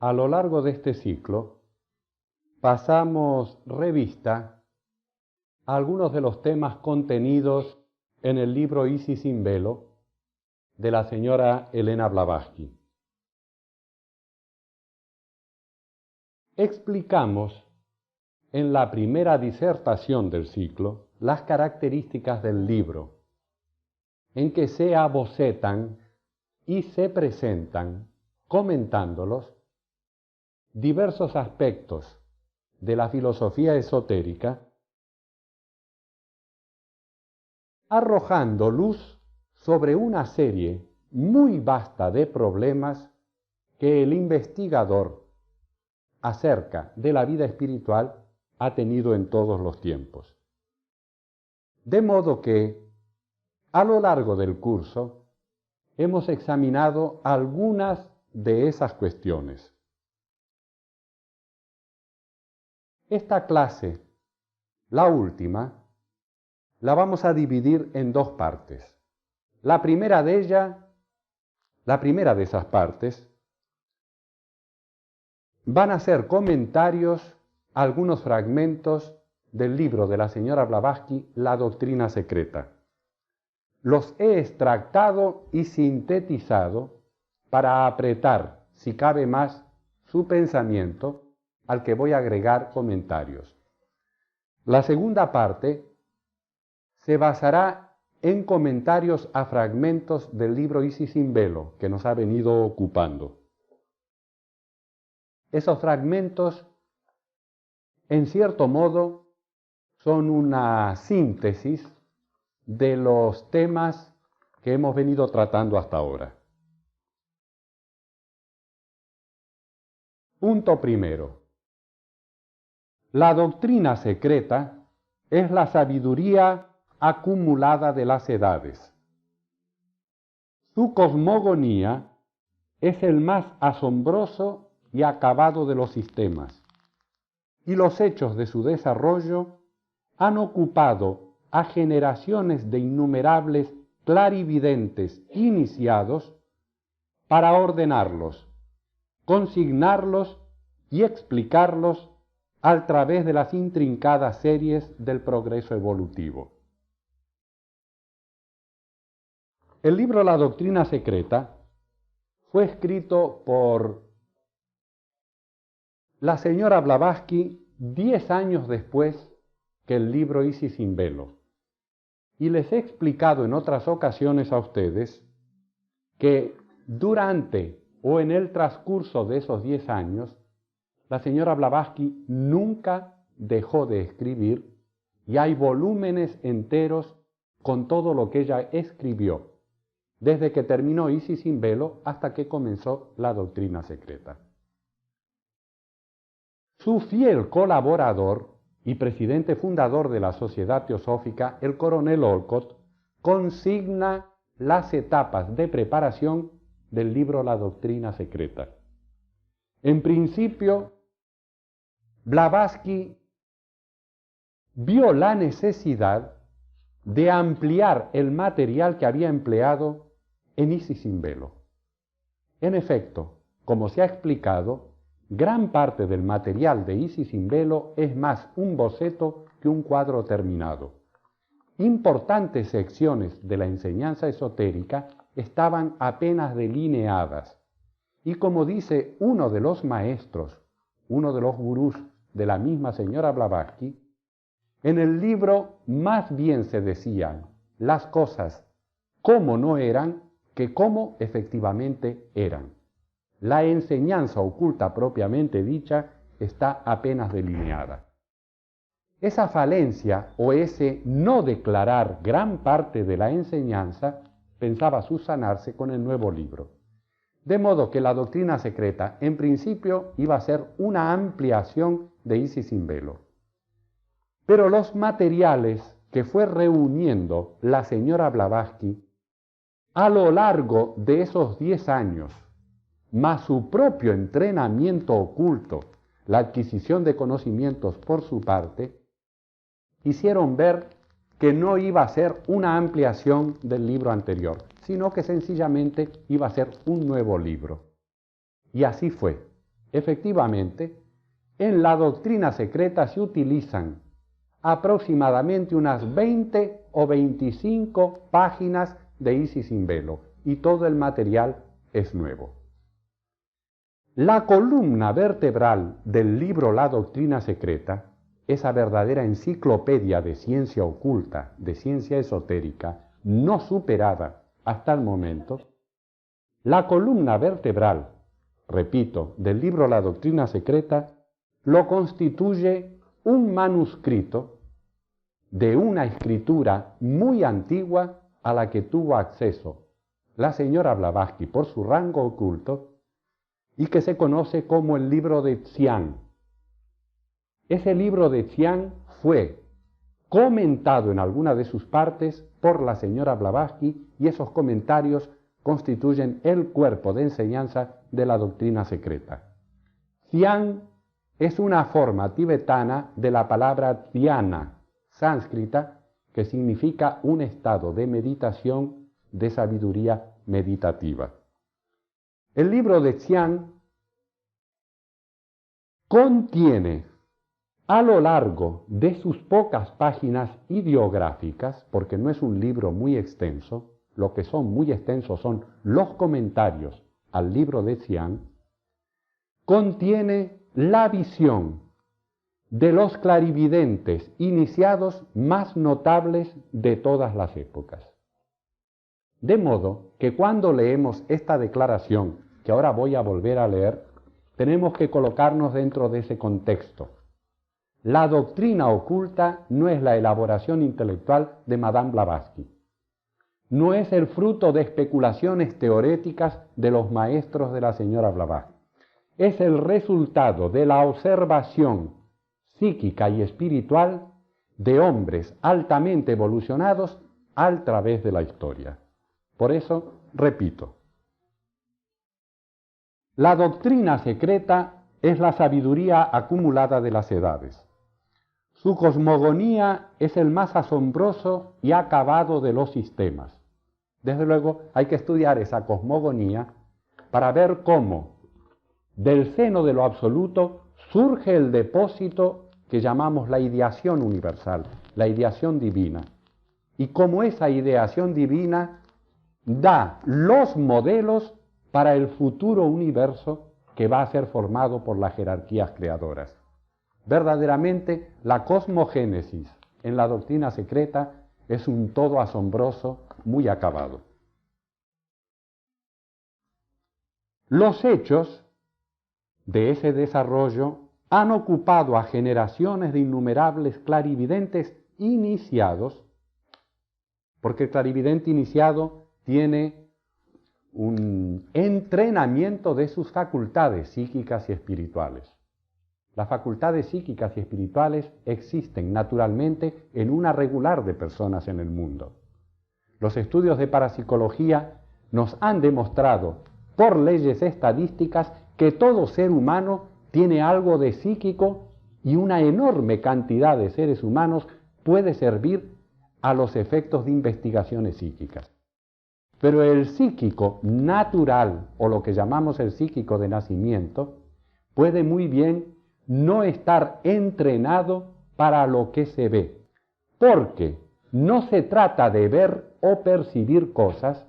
A lo largo de este ciclo, pasamos revista a algunos de los temas contenidos en el libro Isis sin velo de la señora Elena Blavatsky. Explicamos en la primera disertación del ciclo las características del libro, en que se abocetan y se presentan, comentándolos, diversos aspectos de la filosofía esotérica, arrojando luz sobre una serie muy vasta de problemas que el investigador acerca de la vida espiritual ha tenido en todos los tiempos. De modo que, a lo largo del curso, hemos examinado algunas de esas cuestiones. Esta clase, la última, la vamos a dividir en dos partes. La primera de esas partes, van a ser comentarios a algunos fragmentos del libro de la señora Blavatsky, La doctrina secreta. Los he extractado y sintetizado para apretar, si cabe más, su pensamiento, al que voy a agregar comentarios. La segunda parte se basará en comentarios a fragmentos del libro Isis sin velo, que nos ha venido ocupando. Esos fragmentos, en cierto modo, son una síntesis de los temas que hemos venido tratando hasta ahora. Punto primero. La doctrina secreta es la sabiduría acumulada de las edades. Su cosmogonía es el más asombroso y acabado de los sistemas, y los hechos de su desarrollo han ocupado a generaciones de innumerables clarividentes iniciados para ordenarlos, consignarlos y explicarlos a través de las intrincadas series del progreso evolutivo. El libro La doctrina secreta fue escrito por la señora Blavatsky 10 años después que el libro Isis sin velo. Y les he explicado en otras ocasiones a ustedes que durante o en el transcurso de esos 10 años, la señora Blavatsky nunca dejó de escribir y hay volúmenes enteros con todo lo que ella escribió, desde que terminó Isis sin velo hasta que comenzó La doctrina secreta. Su fiel colaborador y presidente fundador de la Sociedad Teosófica, el coronel Olcott, consigna las etapas de preparación del libro La doctrina secreta. En principio, Blavatsky vio la necesidad de ampliar el material que había empleado en Isis sin velo. En efecto, como se ha explicado, gran parte del material de Isis sin velo es más un boceto que un cuadro terminado. Importantes secciones de la enseñanza esotérica estaban apenas delineadas. Y como dice uno de los maestros, uno de los gurús de la misma señora Blavatsky, en el libro más bien se decían las cosas como no eran que como efectivamente eran. La enseñanza oculta propiamente dicha está apenas delineada. Esa falencia o ese no declarar gran parte de la enseñanza pensaba subsanarse con el nuevo libro. De modo que la doctrina secreta en principio iba a ser una ampliación de Isis sin velo. Pero los materiales que fue reuniendo la señora Blavatsky a lo largo de esos 10 años, más su propio entrenamiento oculto, la adquisición de conocimientos por su parte, hicieron ver que no iba a ser una ampliación del libro anterior, sino que sencillamente iba a ser un nuevo libro. Y así fue. Efectivamente, en la doctrina secreta se utilizan aproximadamente unas 20 o 25 páginas de Isis sin velo y todo el material es nuevo. La columna vertebral del libro La doctrina secreta, esa verdadera enciclopedia de ciencia oculta, de ciencia esotérica, no superada hasta el momento, la columna vertebral, repito, del libro La doctrina secreta, lo constituye un manuscrito de una escritura muy antigua a la que tuvo acceso la señora Blavatsky por su rango oculto y que se conoce como el libro de Xian. Ese libro de Xian fue comentado en alguna de sus partes por la señora Blavatsky y esos comentarios constituyen el cuerpo de enseñanza de la doctrina secreta. Xian es una forma tibetana de la palabra dhyana, sánscrita, que significa un estado de meditación, de sabiduría meditativa. El libro de Xian contiene a lo largo de sus pocas páginas ideográficas, porque no es un libro muy extenso, lo que son muy extensos son los comentarios al libro de Xian, contiene la visión de los clarividentes iniciados más notables de todas las épocas. De modo que cuando leemos esta declaración, que ahora voy a volver a leer, tenemos que colocarnos dentro de ese contexto. La doctrina oculta no es la elaboración intelectual de Madame Blavatsky. No es el fruto de especulaciones teoréticas de los maestros de la señora Blavatsky. Es el resultado de la observación psíquica y espiritual de hombres altamente evolucionados a través de la historia. Por eso, repito, la doctrina secreta es la sabiduría acumulada de las edades. Su cosmogonía es el más asombroso y acabado de los sistemas. Desde luego, hay que estudiar esa cosmogonía para ver cómo del seno de lo absoluto surge el depósito que llamamos la ideación universal, la ideación divina. Y cómo esa ideación divina da los modelos para el futuro universo que va a ser formado por las jerarquías creadoras. Verdaderamente, la cosmogénesis en la doctrina secreta es un todo asombroso, muy acabado. Los hechos de ese desarrollo han ocupado a generaciones de innumerables clarividentes iniciados, porque el clarividente iniciado tiene un entrenamiento de sus facultades psíquicas y espirituales. Las facultades psíquicas y espirituales existen naturalmente en una regular de personas en el mundo. Los estudios de parapsicología nos han demostrado por leyes estadísticas que todo ser humano tiene algo de psíquico y una enorme cantidad de seres humanos puede servir a los efectos de investigaciones psíquicas. Pero el psíquico natural, o lo que llamamos el psíquico de nacimiento, puede muy bien no estar entrenado para lo que se ve, porque no se trata de ver o percibir cosas,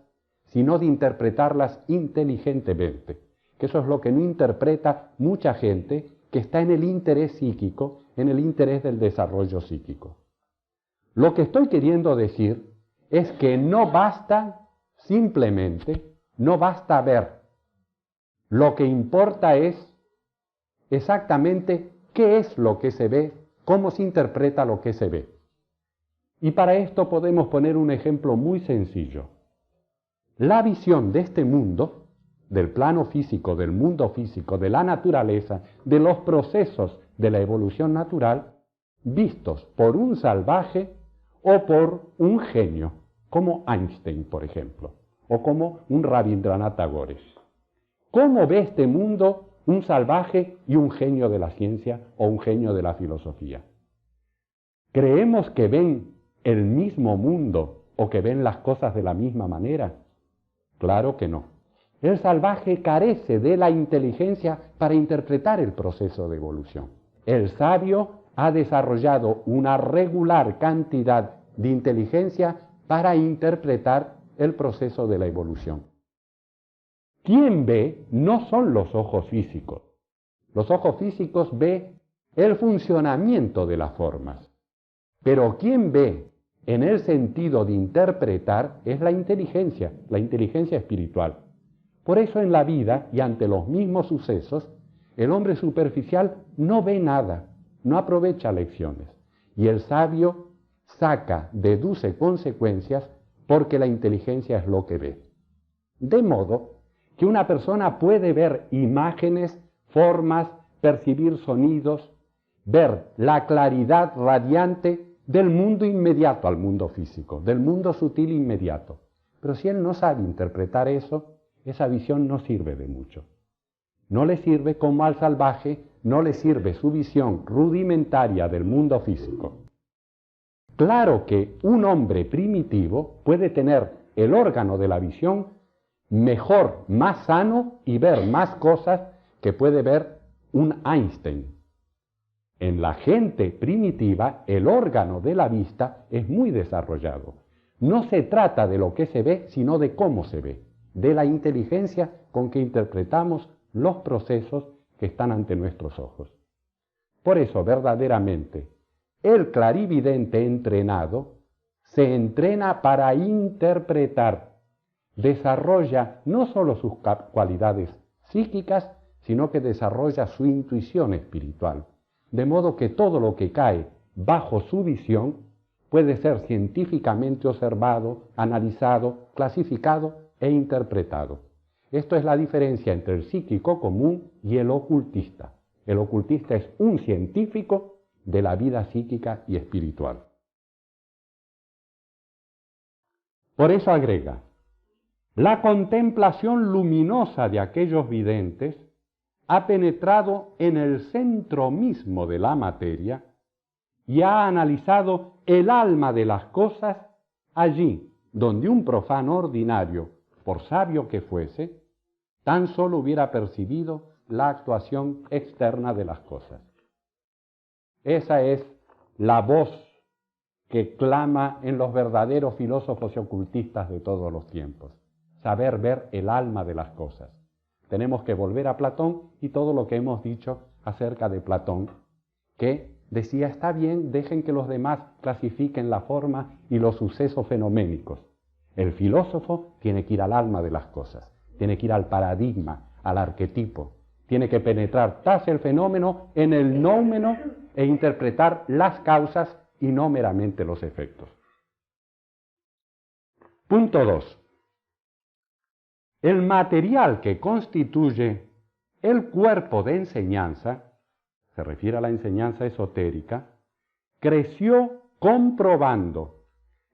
sino de interpretarlas inteligentemente, que eso es lo que no interpreta mucha gente que está en el interés psíquico, en el interés del desarrollo psíquico. Lo que estoy queriendo decir es que no basta simplemente, no basta ver. Lo que importa es exactamente qué es lo que se ve, cómo se interpreta lo que se ve. Y para esto podemos poner un ejemplo muy sencillo. La visión de este mundo, del plano físico, del mundo físico, de la naturaleza, de los procesos de la evolución natural, vistos por un salvaje o por un genio, como Einstein, por ejemplo, o como un Rabindranath Tagore. ¿Cómo ve este mundo un salvaje y un genio de la ciencia o un genio de la filosofía? ¿Creemos que ven el mismo mundo o que ven las cosas de la misma manera? Claro que no. El salvaje carece de la inteligencia para interpretar el proceso de evolución. El sabio ha desarrollado una regular cantidad de inteligencia para interpretar el proceso de la evolución. Quien ve no son los ojos físicos. Los ojos físicos ven el funcionamiento de las formas. Pero quien ve en el sentido de interpretar es la inteligencia espiritual. Por eso en la vida y ante los mismos sucesos, el hombre superficial no ve nada, no aprovecha lecciones. Y el sabio deduce consecuencias porque la inteligencia es lo que ve. De modo que una persona puede ver imágenes, formas, percibir sonidos, ver la claridad radiante del mundo inmediato al mundo físico, del mundo sutil inmediato. Pero si él no sabe interpretar eso, esa visión no sirve de mucho. No le sirve como al salvaje, no le sirve su visión rudimentaria del mundo físico. Claro que un hombre primitivo puede tener el órgano de la visión mejor, más sano y ver más cosas que puede ver un Einstein. En la gente primitiva, el órgano de la vista es muy desarrollado. No se trata de lo que se ve, sino de cómo se ve, de la inteligencia con que interpretamos los procesos que están ante nuestros ojos. Por eso, verdaderamente, el clarividente entrenado se entrena para interpretar, desarrolla no solo sus cualidades psíquicas, sino que desarrolla su intuición espiritual. De modo que todo lo que cae bajo su visión puede ser científicamente observado, analizado, clasificado e interpretado. Esto es la diferencia entre el psíquico común y el ocultista. El ocultista es un científico de la vida psíquica y espiritual. Por eso agrega, la contemplación luminosa de aquellos videntes ha penetrado en el centro mismo de la materia y ha analizado el alma de las cosas allí donde un profano ordinario, por sabio que fuese, tan solo hubiera percibido la actuación externa de las cosas. Esa es la voz que clama en los verdaderos filósofos y ocultistas de todos los tiempos. Saber ver el alma de las cosas. Tenemos que volver a Platón y todo lo que hemos dicho acerca de Platón, que decía, está bien, dejen que los demás clasifiquen la forma y los sucesos fenoménicos. El filósofo tiene que ir al alma de las cosas, tiene que ir al paradigma, al arquetipo, tiene que penetrar tras el fenómeno en el nómeno e interpretar las causas y no meramente los efectos. Punto 2. El material que constituye el cuerpo de enseñanza, se refiere a la enseñanza esotérica, creció comprobando,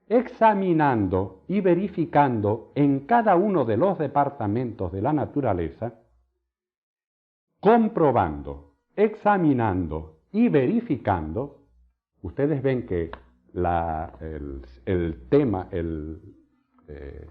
examinando y verificando en cada uno de los departamentos de la naturaleza, comprobando, examinando y verificando. Ustedes ven que el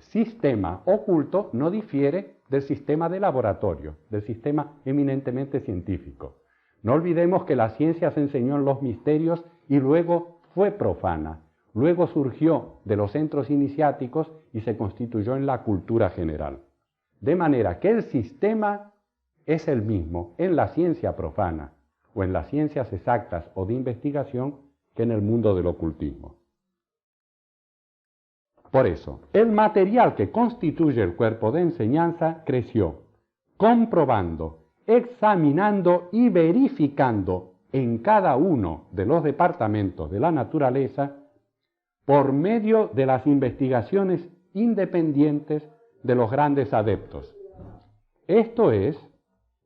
sistema oculto no difiere del sistema de laboratorio, del sistema eminentemente científico. No olvidemos que la ciencia se enseñó en los misterios y luego fue profana. Luego surgió de los centros iniciáticos y se constituyó en la cultura general. De manera que el sistema es el mismo en la ciencia profana o en las ciencias exactas o de investigación que en el mundo del ocultismo. Por eso, el material que constituye el cuerpo de enseñanza creció, comprobando, examinando y verificando en cada uno de los departamentos de la naturaleza por medio de las investigaciones independientes de los grandes adeptos. Esto es,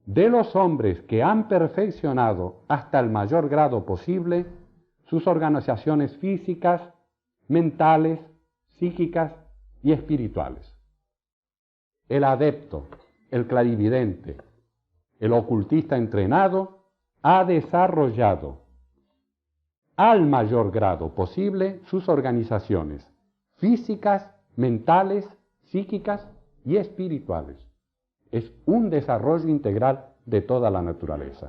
de los hombres que han perfeccionado hasta el mayor grado posible sus organizaciones físicas, mentales, psíquicas y espirituales. El adepto, el clarividente, el ocultista entrenado ha desarrollado al mayor grado posible sus organizaciones físicas, mentales, psíquicas y espirituales. es un desarrollo integral de toda la naturaleza.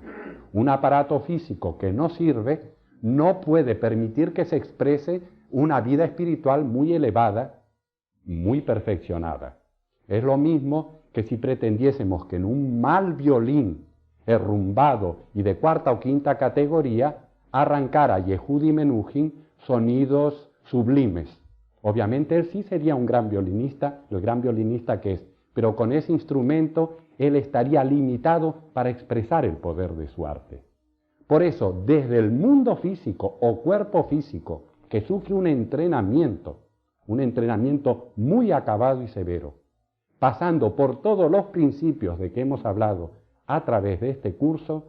Un aparato físico que no sirve no puede permitir que se exprese una vida espiritual muy elevada, muy perfeccionada. Es lo mismo que si pretendiésemos que en un mal violín herrumbado y de cuarta o quinta categoría arrancara Yehudi Menuhin sonidos sublimes. Obviamente él sí sería un gran violinista, el gran violinista que es, pero con ese instrumento él estaría limitado para expresar el poder de su arte. Por eso, desde el mundo físico o cuerpo físico, que sufre un entrenamiento muy acabado y severo, pasando por todos los principios de que hemos hablado a través de este curso,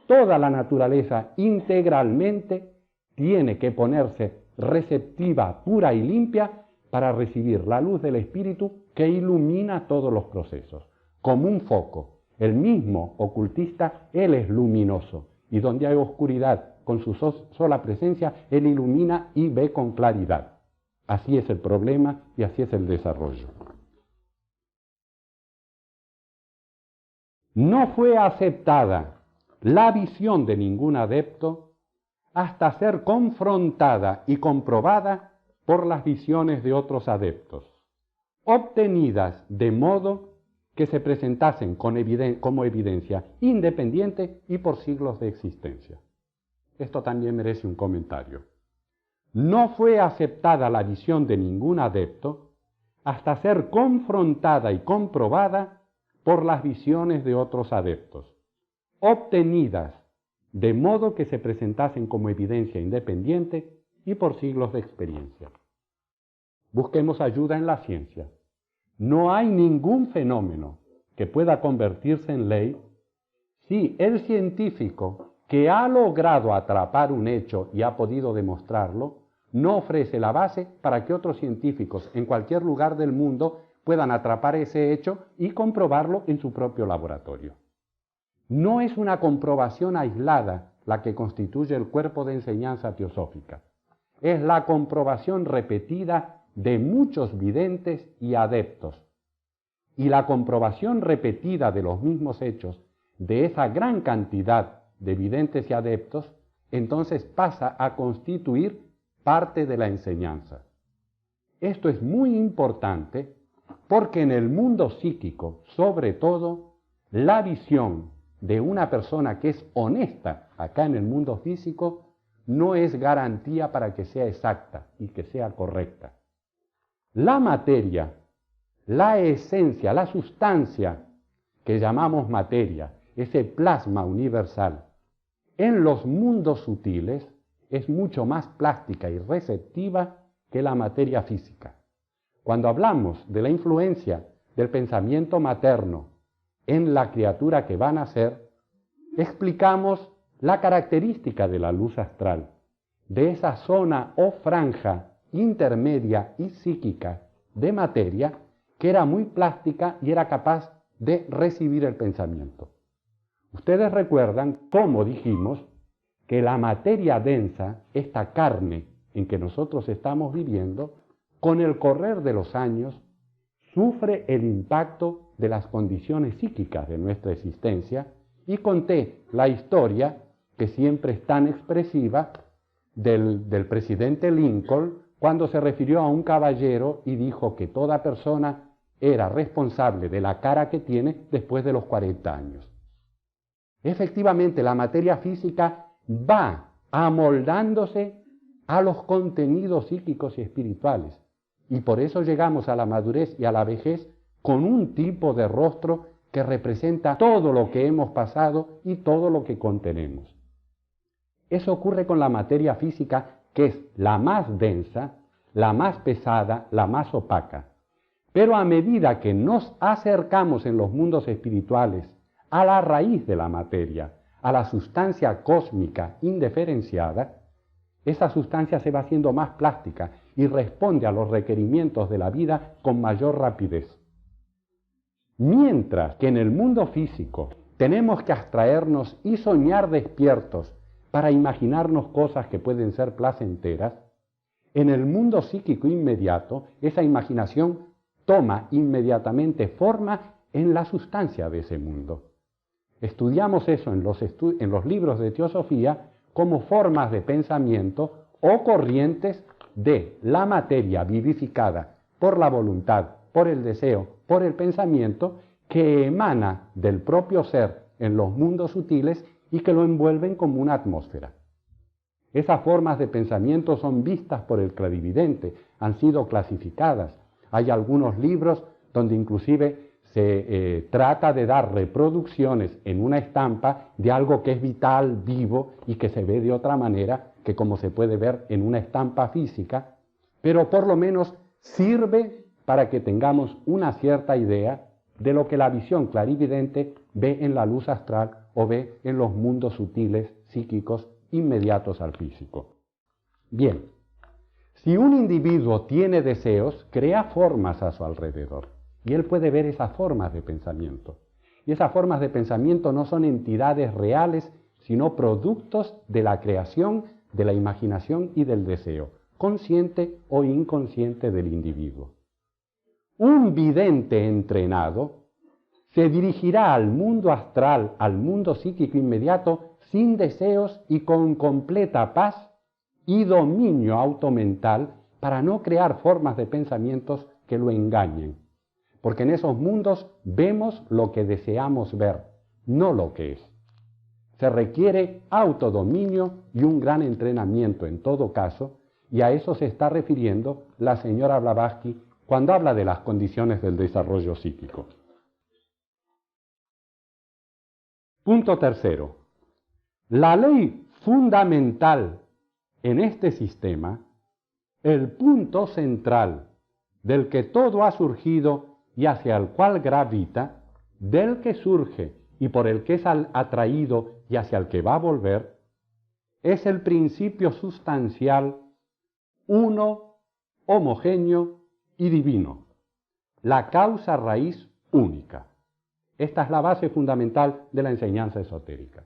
toda la naturaleza integralmente tiene que ponerse receptiva, pura y limpia para recibir la luz del Espíritu que ilumina todos los procesos, como un foco. El mismo ocultista, él es luminoso, y donde hay oscuridad, con su sola presencia, él ilumina y ve con claridad. Así es el problema y así es el desarrollo. No fue aceptada la visión de ningún adepto hasta ser confrontada y comprobada por las visiones de otros adeptos, obtenidas de modo que se presentasen como evidencia independiente y por siglos de existencia. Esto también merece un comentario. No fue aceptada la visión de ningún adepto hasta ser confrontada y comprobada por las visiones de otros adeptos, obtenidas de modo que se presentasen como evidencia independiente y por siglos de experiencia. Busquemos ayuda en la ciencia. No hay ningún fenómeno que pueda convertirse en ley si el científico que ha logrado atrapar un hecho y ha podido demostrarlo no ofrece la base para que otros científicos en cualquier lugar del mundo puedan atrapar ese hecho y comprobarlo en su propio laboratorio. No es una comprobación aislada la que constituye el cuerpo de enseñanza teosófica. Es la comprobación repetida de muchos videntes y adeptos. Y la comprobación repetida de los mismos hechos de esa gran cantidad de videntes y adeptos, entonces pasa a constituir parte de la enseñanza. Esto es muy importante porque en el mundo psíquico, sobre todo, la visión de una persona que es honesta acá en el mundo físico no es garantía para que sea exacta y que sea correcta. La materia, la esencia, la sustancia que llamamos materia, ese plasma universal, en los mundos sutiles es mucho más plástica y receptiva que la materia física. Cuando hablamos de la influencia del pensamiento materno en la criatura que va a nacer, explicamos la característica de la luz astral, de esa zona o franja intermedia y psíquica de materia que era muy plástica y era capaz de recibir el pensamiento. Ustedes recuerdan cómo dijimos que la materia densa, esta carne en que nosotros estamos viviendo, con el correr de los años, sufre el impacto de las condiciones psíquicas de nuestra existencia, y conté la historia, que siempre es tan expresiva, del presidente Lincoln, cuando se refirió a un caballero y dijo que toda persona era responsable de la cara que tiene después de los 40 años. Efectivamente, la materia física va amoldándose a los contenidos psíquicos y espirituales. Y por eso llegamos a la madurez y a la vejez con un tipo de rostro que representa todo lo que hemos pasado y todo lo que contenemos. Eso ocurre con la materia física, que es la más densa, la más pesada, la más opaca. Pero a medida que nos acercamos en los mundos espirituales a la raíz de la materia, a la sustancia cósmica indiferenciada, esa sustancia se va haciendo más plástica y responde a los requerimientos de la vida con mayor rapidez. Mientras que en el mundo físico tenemos que abstraernos y soñar despiertos para imaginarnos cosas que pueden ser placenteras, en el mundo psíquico inmediato esa imaginación toma inmediatamente forma en la sustancia de ese mundo. Estudiamos eso en los libros de teosofía como formas de pensamiento o corrientes de la materia vivificada por la voluntad, por el deseo, por el pensamiento, que emana del propio ser en los mundos sutiles y que lo envuelven como una atmósfera. Esas formas de pensamiento son vistas por el clarividente, han sido clasificadas. Hay algunos libros donde inclusive se trata de dar reproducciones en una estampa de algo que es vital, vivo y que se ve de otra manera que como se puede ver en una estampa física, pero por lo menos sirve para que tengamos una cierta idea de lo que la visión clarividente ve en la luz astral o ve en los mundos sutiles, psíquicos, inmediatos al físico. Bien, si un individuo tiene deseos, crea formas a su alrededor y él puede ver esas formas de pensamiento. Y esas formas de pensamiento no son entidades reales, sino productos de la creación, de la imaginación y del deseo, consciente o inconsciente del individuo. Un vidente entrenado se dirigirá al mundo astral, al mundo psíquico inmediato, sin deseos y con completa paz y dominio automental para no crear formas de pensamientos que lo engañen. Porque en esos mundos vemos lo que deseamos ver, no lo que es. Se requiere autodominio y un gran entrenamiento en todo caso, y a eso se está refiriendo la señora Blavatsky cuando habla de las condiciones del desarrollo psíquico. Punto tercero. La ley fundamental en este sistema, el punto central del que todo ha surgido y hacia el cual gravita, del que surge y por el que es atraído y hacia el que va a volver, es el principio sustancial, uno, homogéneo y divino, la causa raíz única. Esta es la base fundamental de la enseñanza esotérica.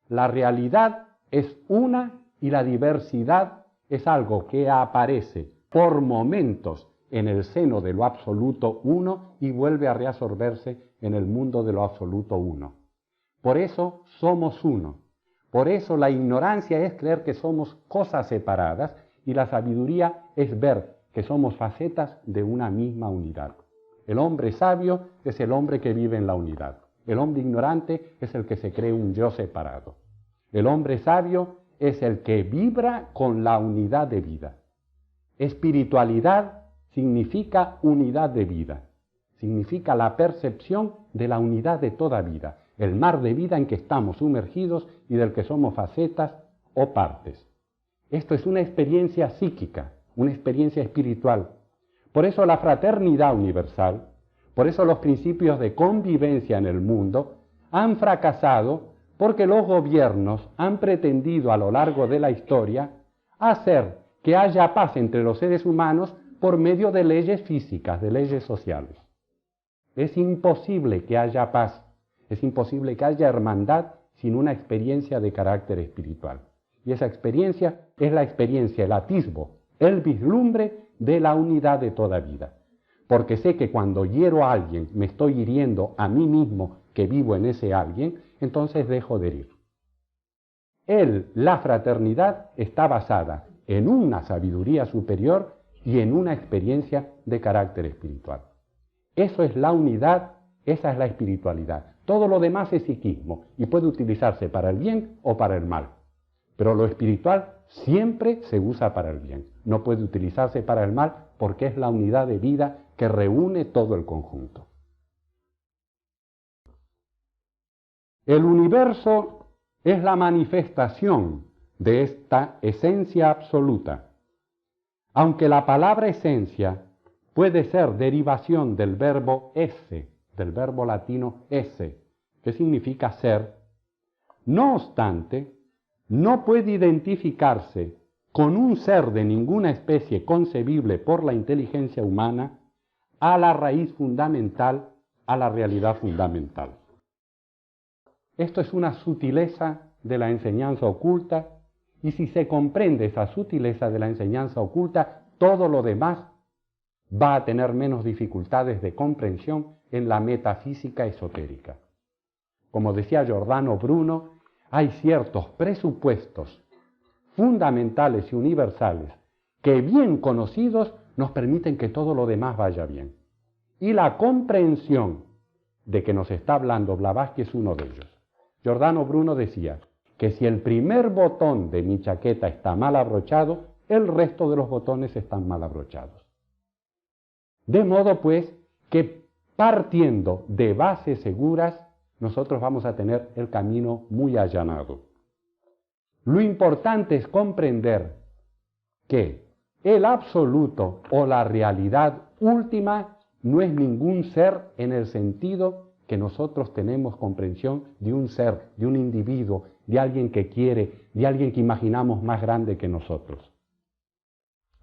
La realidad es una y la diversidad es algo que aparece por momentos en el seno de lo absoluto uno y vuelve a reabsorberse en el mundo de lo absoluto uno. Por eso somos uno. Por eso la ignorancia es creer que somos cosas separadas y la sabiduría es ver que somos facetas de una misma unidad. El hombre sabio es el hombre que vive en la unidad. El hombre ignorante es el que se cree un yo separado. El hombre sabio es el que vibra con la unidad de vida. Espiritualidad significa unidad de vida. Significa la percepción de la unidad de toda vida, el mar de vida en que estamos sumergidos y del que somos facetas o partes. Esto es una experiencia psíquica, una experiencia espiritual. Por eso la fraternidad universal, por eso los principios de convivencia en el mundo han fracasado porque los gobiernos han pretendido a lo largo de la historia hacer que haya paz entre los seres humanos por medio de leyes físicas, de leyes sociales. Es imposible que haya paz, es imposible que haya hermandad sin una experiencia de carácter espiritual. Y esa experiencia es la experiencia, el atisbo, el vislumbre de la unidad de toda vida. Porque sé que cuando hiero a alguien, me estoy hiriendo a mí mismo que vivo en ese alguien, entonces dejo de herir. La fraternidad está basada en una sabiduría superior y en una experiencia de carácter espiritual. Eso es la unidad, esa es la espiritualidad. Todo lo demás es psiquismo y puede utilizarse para el bien o para el mal. Pero lo espiritual siempre se usa para el bien. No puede utilizarse para el mal porque es la unidad de vida que reúne todo el conjunto. El universo es la manifestación de esta esencia absoluta. Aunque la palabra esencia puede ser derivación del verbo esse, del verbo latino esse, que significa ser, no obstante, no puede identificarse con un ser de ninguna especie concebible por la inteligencia humana a la raíz fundamental, a la realidad fundamental. Esto es una sutileza de la enseñanza oculta, y si se comprende esa sutileza de la enseñanza oculta, todo lo demás va a tener menos dificultades de comprensión en la metafísica esotérica. Como decía Giordano Bruno, hay ciertos presupuestos fundamentales y universales que, bien conocidos, nos permiten que todo lo demás vaya bien. Y la comprensión de que nos está hablando Blavatsky es uno de ellos. Giordano Bruno decía que si el primer botón de mi chaqueta está mal abrochado, el resto de los botones están mal abrochados. De modo pues que partiendo de bases seguras, nosotros vamos a tener el camino muy allanado. Lo importante es comprender que el absoluto o la realidad última no es ningún ser en el sentido que nosotros tenemos comprensión de un ser, de un individuo, de alguien que quiere, de alguien que imaginamos más grande que nosotros.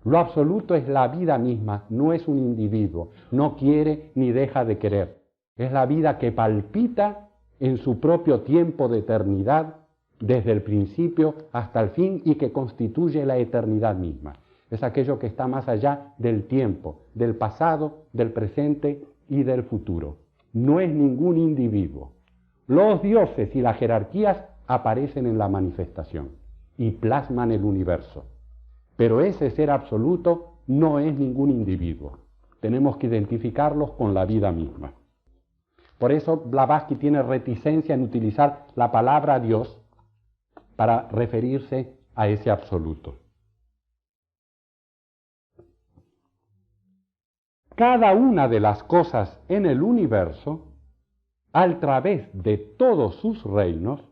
Lo absoluto es la vida misma, no es un individuo, no quiere ni deja de querer. Es la vida que palpita en su propio tiempo de eternidad, desde el principio hasta el fin, y que constituye la eternidad misma. Es aquello que está más allá del tiempo, del pasado, del presente y del futuro. No es ningún individuo. Los dioses y las jerarquías aparecen en la manifestación y plasman el universo. Pero ese ser absoluto no es ningún individuo. Tenemos que identificarlos con la vida misma. Por eso Blavatsky tiene reticencia en utilizar la palabra Dios para referirse a ese absoluto. Cada una de las cosas en el universo, a través de todos sus reinos,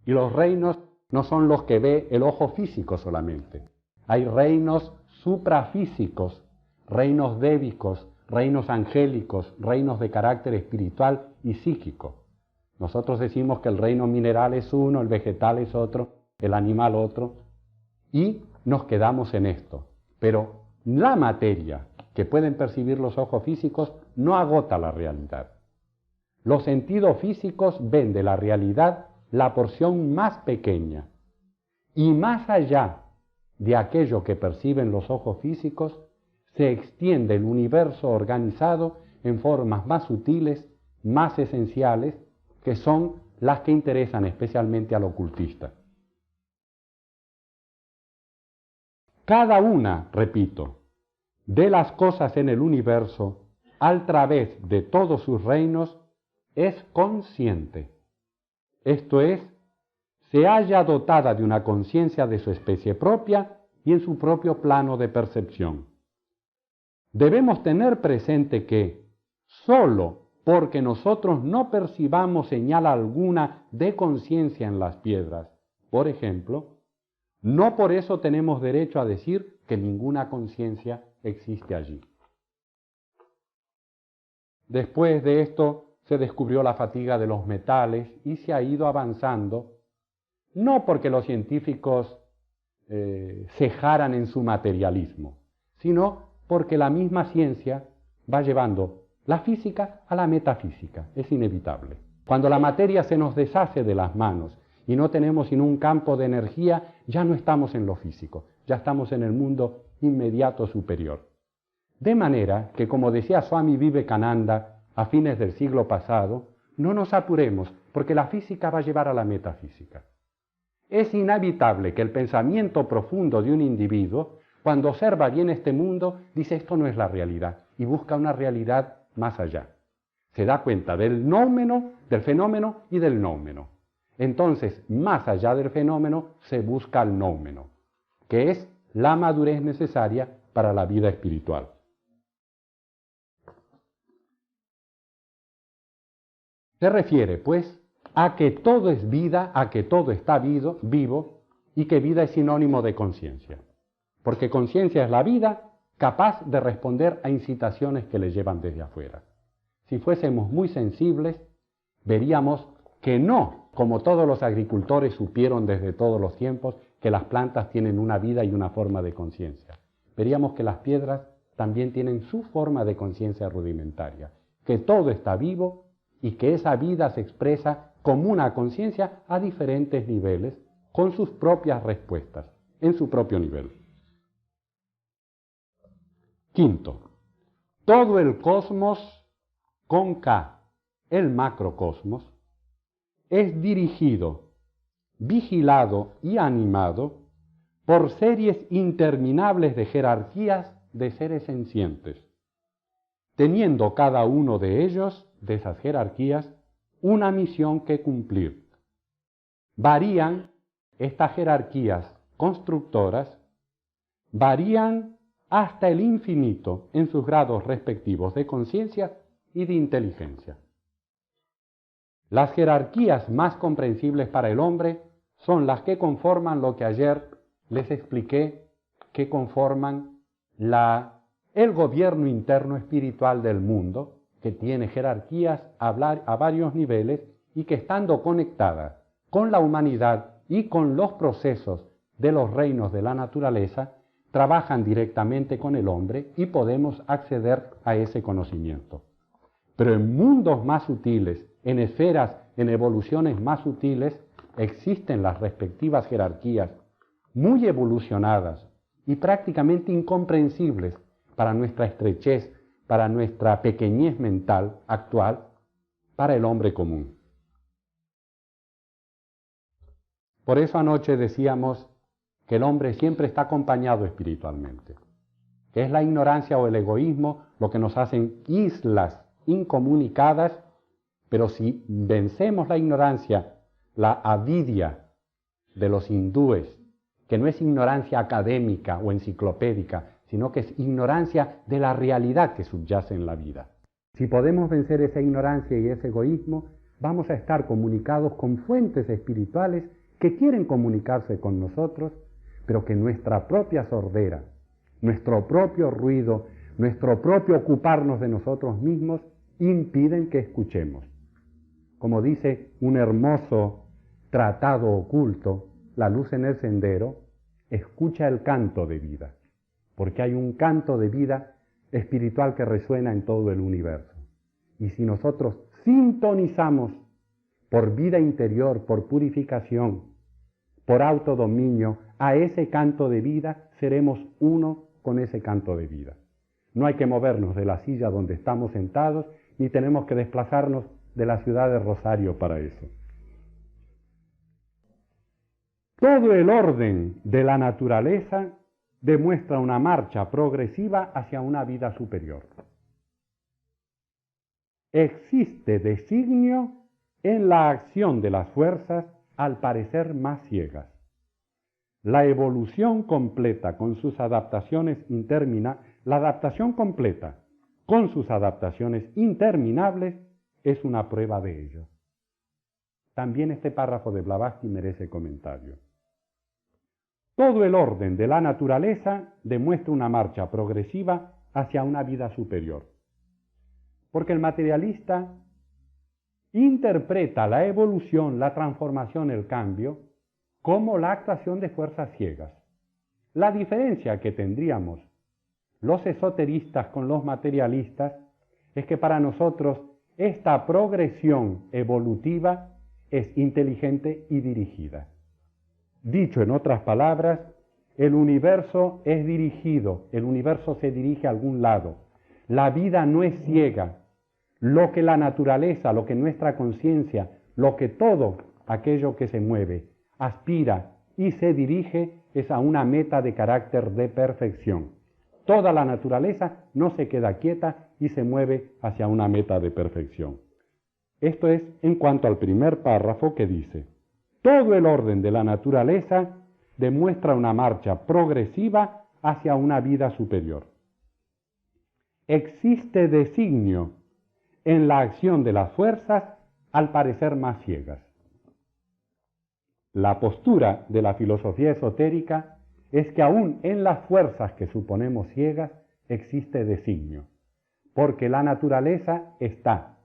y los reinos no son los que ve el ojo físico solamente. Hay reinos suprafísicos, reinos débicos, reinos angélicos, reinos de carácter espiritual y psíquico. Nosotros decimos que el reino mineral es uno, el vegetal es otro, el animal otro, y nos quedamos en esto. Pero la materia que pueden percibir los ojos físicos no agota la realidad. Los sentidos físicos ven de la realidad la porción más pequeña, y más allá de aquello que perciben los ojos físicos, se extiende el universo organizado en formas más sutiles, más esenciales, que son las que interesan especialmente al ocultista. Cada una, repito, de las cosas en el universo, a través de todos sus reinos, es consciente. Esto es, se halla dotada de una conciencia de su especie propia y en su propio plano de percepción. Debemos tener presente que, sólo porque nosotros no percibamos señal alguna de conciencia en las piedras, por ejemplo, no por eso tenemos derecho a decir que ninguna conciencia existe allí. Después de esto se descubrió la fatiga de los metales y se ha ido avanzando, no porque los científicos cejaran en su materialismo, sino porque la misma ciencia va llevando la física a la metafísica, es inevitable. Cuando la materia se nos deshace de las manos y no tenemos sino un campo de energía, ya no estamos en lo físico, ya estamos en el mundo inmediato superior. De manera que, como decía Swami Vivekananda a fines del siglo pasado, no nos apuremos, porque la física va a llevar a la metafísica. Es inevitable que el pensamiento profundo de un individuo, cuando observa bien este mundo, dice esto no es la realidad, y busca una realidad más allá. Se da cuenta del fenómeno y del nómeno. Entonces, más allá del fenómeno, se busca el nómeno, que es la madurez necesaria para la vida espiritual. Se refiere, pues, a que todo es vida, a que todo está vivo, y que vida es sinónimo de conciencia. Porque conciencia es la vida capaz de responder a incitaciones que le llevan desde afuera. Si fuésemos muy sensibles, veríamos que no, como todos los agricultores supieron desde todos los tiempos, que las plantas tienen una vida y una forma de conciencia. Veríamos que las piedras también tienen su forma de conciencia rudimentaria, que todo está vivo y que esa vida se expresa como una conciencia a diferentes niveles, con sus propias respuestas, en su propio nivel. Quinto, todo el cosmos con K, el macrocosmos, es dirigido, vigilado y animado por series interminables de jerarquías de seres sencientes, teniendo cada uno de ellos, de esas jerarquías, una misión que cumplir. Varían estas jerarquías constructoras, varían hasta el infinito en sus grados respectivos de conciencia y de inteligencia. Las jerarquías más comprensibles para el hombre son las que conforman lo que ayer les expliqué, que conforman el gobierno interno espiritual del mundo, que tiene jerarquías a varios niveles y que, estando conectadas con la humanidad y con los procesos de los reinos de la naturaleza, trabajan directamente con el hombre y podemos acceder a ese conocimiento. Pero en mundos más sutiles, en esferas, en evoluciones más sutiles, existen las respectivas jerarquías muy evolucionadas y prácticamente incomprensibles para nuestra estrechez, para nuestra pequeñez mental actual, para el hombre común. Por eso anoche decíamos que el hombre siempre está acompañado espiritualmente, que es la ignorancia o el egoísmo lo que nos hacen islas incomunicadas, pero si vencemos la ignorancia, la avidia de los hindúes, que no es ignorancia académica o enciclopédica, sino que es ignorancia de la realidad que subyace en la vida. Si podemos vencer esa ignorancia y ese egoísmo, vamos a estar comunicados con fuentes espirituales que quieren comunicarse con nosotros, pero que nuestra propia sordera, nuestro propio ruido, nuestro propio ocuparnos de nosotros mismos, impiden que escuchemos. Como dice un hermoso tratado oculto, La luz en el sendero, escucha el canto de vida, porque hay un canto de vida espiritual que resuena en todo el universo. Y si nosotros sintonizamos por vida interior, por purificación, por autodominio, a ese canto de vida, seremos uno con ese canto de vida. No hay que movernos de la silla donde estamos sentados, ni tenemos que desplazarnos de la ciudad de Rosario para eso. Todo el orden de la naturaleza demuestra una marcha progresiva hacia una vida superior. Existe designio en la acción de las fuerzas, al parecer más ciegas. La evolución completa con sus adaptaciones la adaptación completa con sus adaptaciones interminables es una prueba de ello. También este párrafo de Blavatsky merece comentario. Todo el orden de la naturaleza demuestra una marcha progresiva hacia una vida superior. Porque el materialista interpreta la evolución, la transformación, el cambio, como la actuación de fuerzas ciegas. La diferencia que tendríamos los esoteristas con los materialistas es que para nosotros esta progresión evolutiva es inteligente y dirigida. Dicho en otras palabras, el universo es dirigido, el universo se dirige a algún lado. La vida no es ciega. Lo que la naturaleza, lo que nuestra conciencia, lo que todo aquello que se mueve, aspira y se dirige es a una meta de carácter de perfección. Toda la naturaleza no se queda quieta y se mueve hacia una meta de perfección. Esto es en cuanto al primer párrafo que dice: todo el orden de la naturaleza demuestra una marcha progresiva hacia una vida superior. Existe designio en la acción de las fuerzas, al parecer más ciegas. La postura de la filosofía esotérica es que aún en las fuerzas que suponemos ciegas existe designio, porque la naturaleza está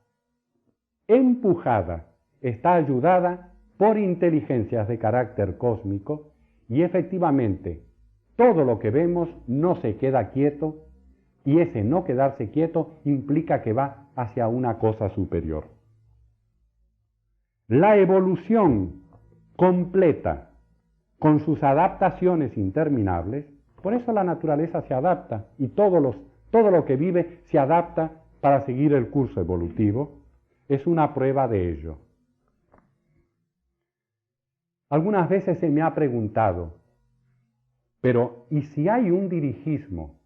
empujada, está ayudada por inteligencias de carácter cósmico y efectivamente todo lo que vemos no se queda quieto y ese no quedarse quieto implica que va hacia una cosa superior. La evolución completa con sus adaptaciones interminables, por eso la naturaleza se adapta y todos los Todo lo que vive se adapta para seguir el curso evolutivo. Es una prueba de ello. Algunas veces se me ha preguntado, pero ¿y si hay un dirigismo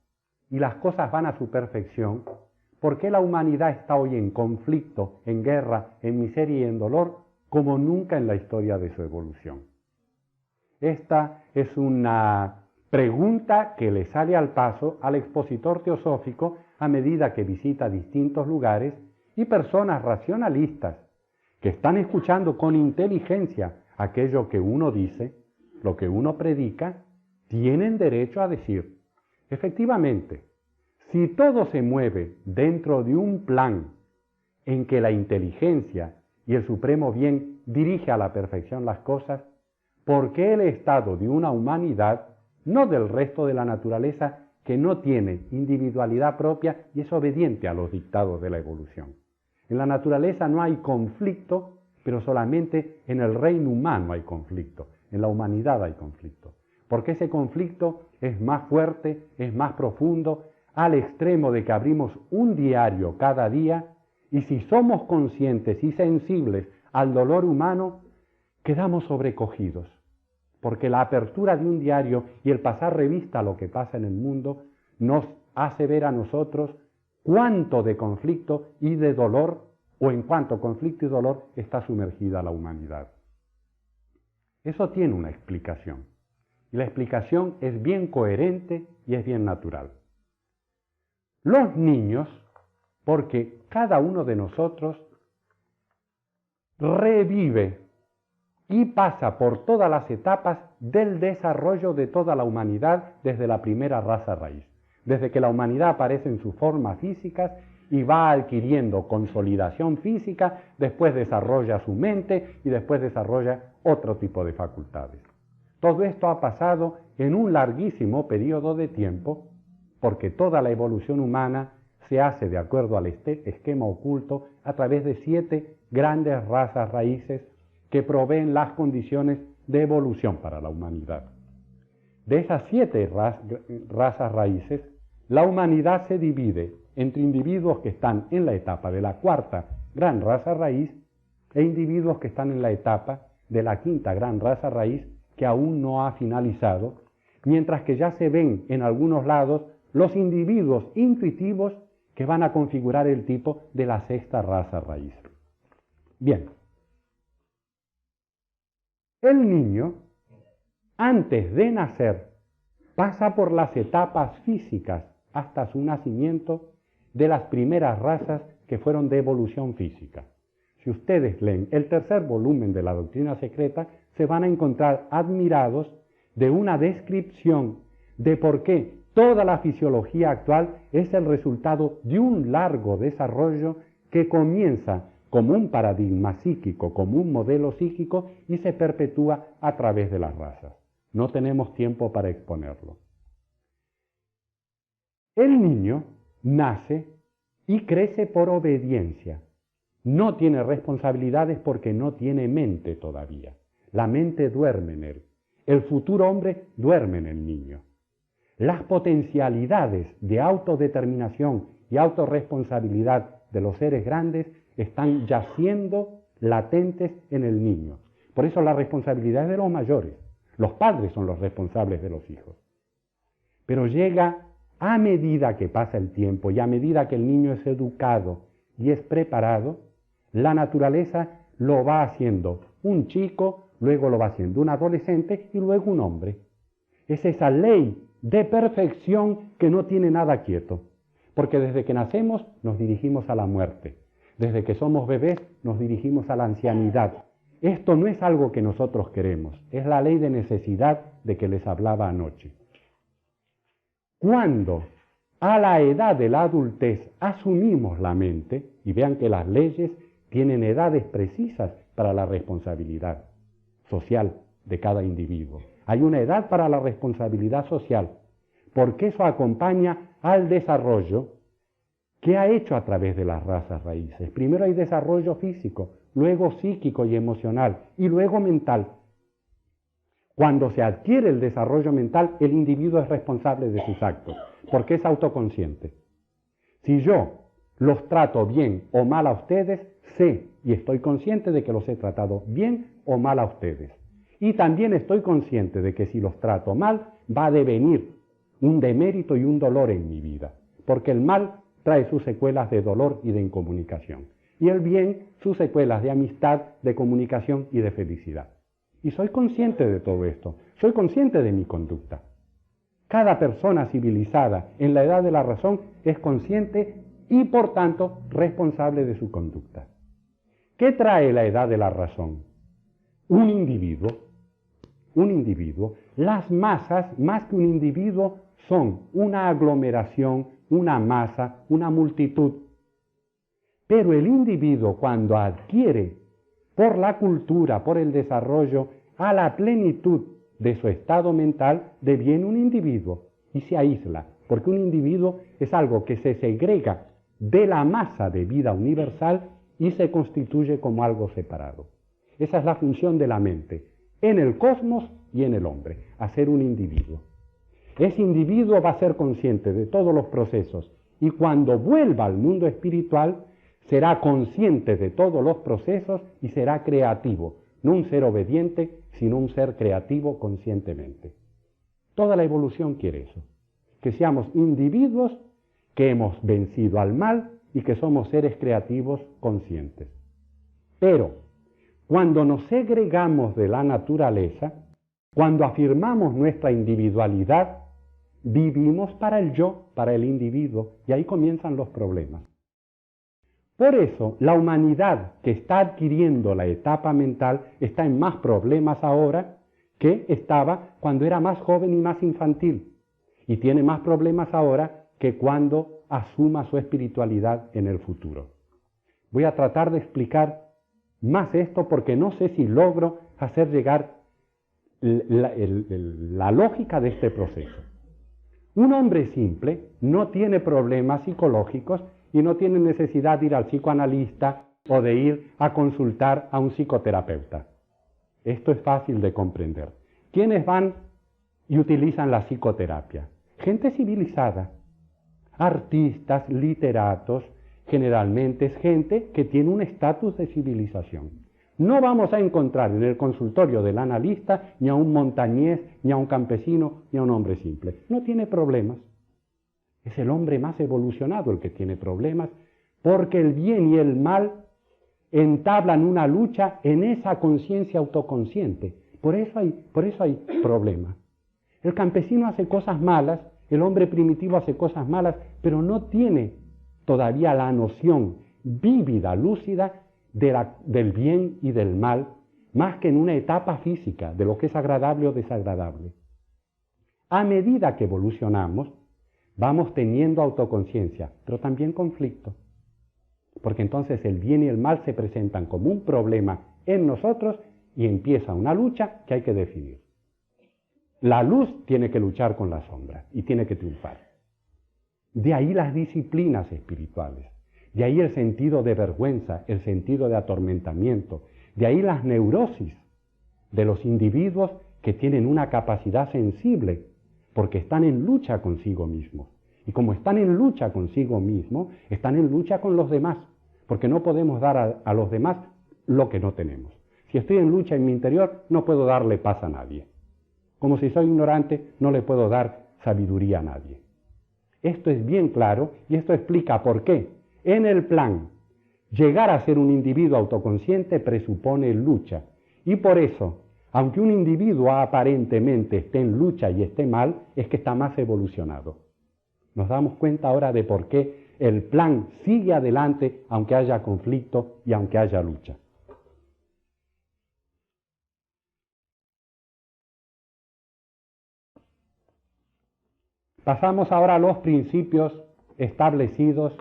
y las cosas van a su perfección? ¿Por qué la humanidad está hoy en conflicto, en guerra, en miseria y en dolor, como nunca en la historia de su evolución? Esta es una pregunta que le sale al paso al expositor teosófico a medida que visita distintos lugares, y personas racionalistas que están escuchando con inteligencia aquello que uno dice, lo que uno predica, tienen derecho a decir, efectivamente, si todo se mueve dentro de un plan en que la inteligencia y el supremo bien dirige a la perfección las cosas, ¿por qué el estado de una humanidad, no del resto de la naturaleza, que no tiene individualidad propia y es obediente a los dictados de la evolución? En la naturaleza no hay conflicto, pero solamente en el reino humano hay conflicto, en la humanidad hay conflicto. Porque ese conflicto es más fuerte, es más profundo, al extremo de que abrimos un diario cada día, y si somos conscientes y sensibles al dolor humano, quedamos sobrecogidos. Porque la apertura de un diario y el pasar revista a lo que pasa en el mundo nos hace ver a nosotros cuánto de conflicto y de dolor, o en cuánto conflicto y dolor está sumergida la humanidad. Eso tiene una explicación. Y la explicación es bien coherente y es bien natural. Los niños, porque cada uno de nosotros revive y pasa por todas las etapas del desarrollo de toda la humanidad desde la primera raza raíz. Desde que la humanidad aparece en sus formas físicas y va adquiriendo consolidación física, después desarrolla su mente y después desarrolla otro tipo de facultades. Todo esto ha pasado en un larguísimo periodo de tiempo, porque toda la evolución humana se hace de acuerdo al esquema oculto a través de 7 grandes razas raíces que proveen las condiciones de evolución para la humanidad. De esas 7 razas raíces, la humanidad se divide entre individuos que están en la etapa de la 4ª gran raza raíz e individuos que están en la etapa de la 5ª gran raza raíz, que aún no ha finalizado, mientras que ya se ven en algunos lados los individuos intuitivos que van a configurar el tipo de la 6ª raza raíz. Bien. El niño, antes de nacer, pasa por las etapas físicas hasta su nacimiento de las primeras razas que fueron de evolución física. Si ustedes leen el 3er volumen de la Doctrina Secreta, se van a encontrar admirados de una descripción de por qué toda la fisiología actual es el resultado de un largo desarrollo que comienza como un paradigma psíquico, como un modelo psíquico, y se perpetúa a través de las razas. No tenemos tiempo para exponerlo. El niño nace y crece por obediencia. No tiene responsabilidades porque no tiene mente todavía. La mente duerme en él. El futuro hombre duerme en el niño. Las potencialidades de autodeterminación y autorresponsabilidad de los seres grandes están yaciendo latentes en el niño. Por eso la responsabilidad es de los mayores. Los padres son los responsables de los hijos. Pero llega a medida que pasa el tiempo y a medida que el niño es educado y es preparado, la naturaleza lo va haciendo un chico, luego lo va haciendo un adolescente y luego un hombre. Es esa ley de perfección que no tiene nada quieto, porque desde que nacemos nos dirigimos a la muerte, desde que somos bebés nos dirigimos a la ancianidad. Esto no es algo que nosotros queremos, es la ley de necesidad de que les hablaba anoche. Cuando a la edad de la adultez asumimos la mente, y vean que las leyes tienen edades precisas para la responsabilidad social de cada individuo. Hay una edad para la responsabilidad social, porque eso acompaña al desarrollo que ha hecho a través de las razas raíces. Primero hay desarrollo físico, luego psíquico y emocional, y luego mental. Cuando se adquiere el desarrollo mental, el individuo es responsable de sus actos, porque es autoconsciente. Si yo los trato bien o mal a ustedes, sé y estoy consciente de que los he tratado bien o mal a ustedes. Y también estoy consciente de que si los trato mal, va a devenir un demérito y un dolor en mi vida, porque el mal trae sus secuelas de dolor y de incomunicación, y el bien sus secuelas de amistad, de comunicación y de felicidad. Y soy consciente de todo esto, soy consciente de mi conducta. Cada persona civilizada en la edad de la razón es consciente y por tanto responsable de su conducta. ¿Qué trae la edad de la razón? Un individuo. Las masas, más que un individuo, son una aglomeración, una masa, una multitud. Pero el individuo, cuando adquiere por la cultura, por el desarrollo, a la plenitud de su estado mental, deviene un individuo y se aísla, porque un individuo es algo que se segrega de la masa de vida universal y se constituye como algo separado. Esa es la función de la mente, en el cosmos y en el hombre, hacer un individuo. Ese individuo va a ser consciente de todos los procesos y cuando vuelva al mundo espiritual será consciente de todos los procesos y será creativo, no un ser obediente, sino un ser creativo conscientemente. Toda la evolución quiere eso, que seamos individuos que hemos vencido al mal y que somos seres creativos conscientes. Pero cuando nos segregamos de la naturaleza, cuando afirmamos nuestra individualidad, vivimos para el yo, para el individuo, y ahí comienzan los problemas. Por eso, la humanidad que está adquiriendo la etapa mental está en más problemas ahora que estaba cuando era más joven y más infantil, y tiene más problemas ahora que cuando asuma su espiritualidad en el futuro. Voy a tratar de explicar más esto porque no sé si logro hacer llegar la lógica de este proceso. Un hombre simple no tiene problemas psicológicos y no tiene necesidad de ir al psicoanalista o de ir a consultar a un psicoterapeuta. Esto es fácil de comprender. ¿Quiénes van y utilizan la psicoterapia? Gente civilizada, artistas, literatos, generalmente es gente que tiene un estatus de civilización. No vamos a encontrar en el consultorio del analista ni a un montañés, ni a un campesino, ni a un hombre simple. No tiene problemas. Es el hombre más evolucionado el que tiene problemas, porque el bien y el mal entablan una lucha en esa conciencia autoconsciente. Por eso hay problemas. El campesino hace cosas malas, el hombre primitivo hace cosas malas, pero no tiene todavía la noción vívida, lúcida, del bien y del mal, más que en una etapa física, de lo que es agradable o desagradable. A medida que evolucionamos, vamos teniendo autoconciencia, pero también conflicto, porque entonces el bien y el mal se presentan como un problema en nosotros y empieza una lucha que hay que definir. La luz tiene que luchar con la sombra y tiene que triunfar. De ahí las disciplinas espirituales. De ahí el sentido de vergüenza, el sentido de atormentamiento. De ahí las neurosis de los individuos que tienen una capacidad sensible, porque están en lucha consigo mismos. Y como están en lucha consigo mismos, están en lucha con los demás, porque no podemos dar a los demás lo que no tenemos. Si estoy en lucha en mi interior, no puedo darle paz a nadie. Como si soy ignorante, no le puedo dar sabiduría a nadie. Esto es bien claro y esto explica por qué. En el plan, llegar a ser un individuo autoconsciente presupone lucha. Y por eso, aunque un individuo aparentemente esté en lucha y esté mal, es que está más evolucionado. Nos damos cuenta ahora de por qué el plan sigue adelante aunque haya conflicto y aunque haya lucha. Pasamos ahora a los principios establecidos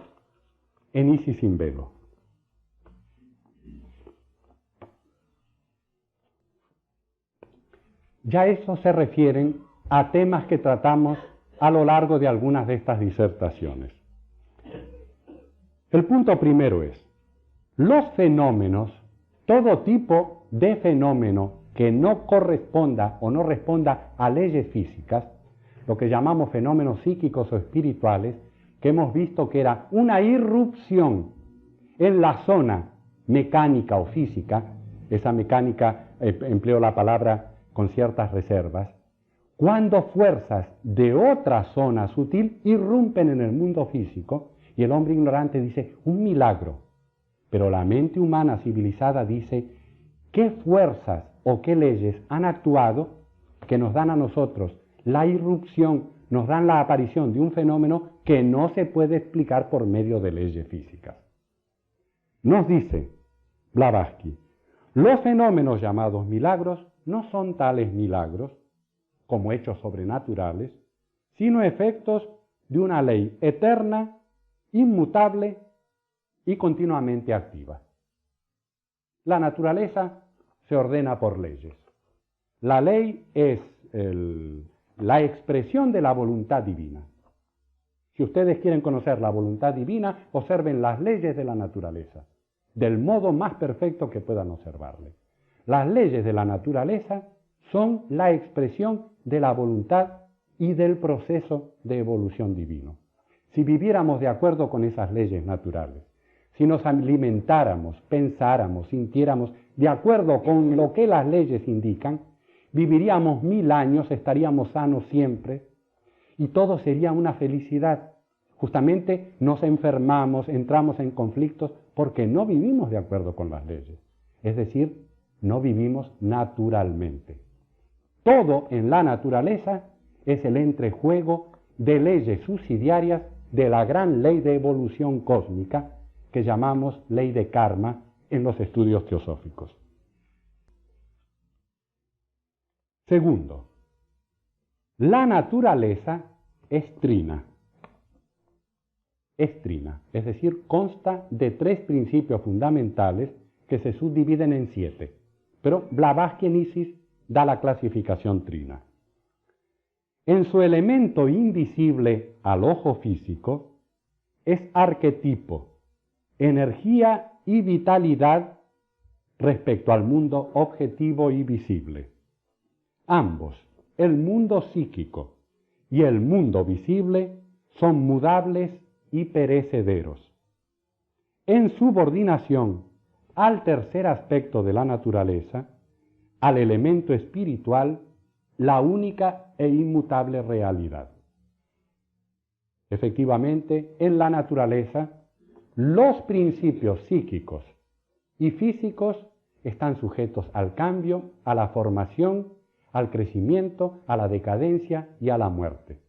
en Isis sin velo. Ya estos se refieren a temas que tratamos a lo largo de algunas de estas disertaciones. El punto primero es, los fenómenos, todo tipo de fenómeno que no corresponda o no responda a leyes físicas, lo que llamamos fenómenos psíquicos o espirituales, que hemos visto que era una irrupción en la zona mecánica o física, esa mecánica, empleo la palabra con ciertas reservas, cuando fuerzas de otra zona sutil irrumpen en el mundo físico y el hombre ignorante dice, un milagro. Pero la mente humana civilizada dice, ¿qué fuerzas o qué leyes han actuado que nos dan a nosotros la irrupción, nos dan la aparición de un fenómeno que no se puede explicar por medio de leyes físicas? Nos dice Blavatsky, los fenómenos llamados milagros no son tales milagros como hechos sobrenaturales, sino efectos de una ley eterna, inmutable y continuamente activa. La naturaleza se ordena por leyes. La ley es la expresión de la voluntad divina. Si ustedes quieren conocer la voluntad divina, observen las leyes de la naturaleza, del modo más perfecto que puedan observarle. Las leyes de la naturaleza son la expresión de la voluntad y del proceso de evolución divino. Si viviéramos de acuerdo con esas leyes naturales, si nos alimentáramos, pensáramos, sintiéramos de acuerdo con lo que las leyes indican, viviríamos 1000 años, estaríamos sanos siempre y todo sería una felicidad. Justamente nos enfermamos, entramos en conflictos porque no vivimos de acuerdo con las leyes. Es decir, no vivimos naturalmente. Todo en la naturaleza es el entrejuego de leyes subsidiarias de la gran ley de evolución cósmica que llamamos ley de karma en los estudios teosóficos. Segundo, la naturaleza es trina. Es trina, es decir, consta de 3 principios fundamentales que se subdividen en 7. Pero Blavatsky en Isis da la clasificación trina. En su elemento invisible al ojo físico, es arquetipo, energía y vitalidad respecto al mundo objetivo y visible. Ambos, el mundo psíquico y el mundo visible, son mudables y perecederos. En subordinación al tercer aspecto de la naturaleza, al elemento espiritual, la única e inmutable realidad. Efectivamente, en la naturaleza, los principios psíquicos y físicos están sujetos al cambio, a la formación, al crecimiento, a la decadencia y a la muerte.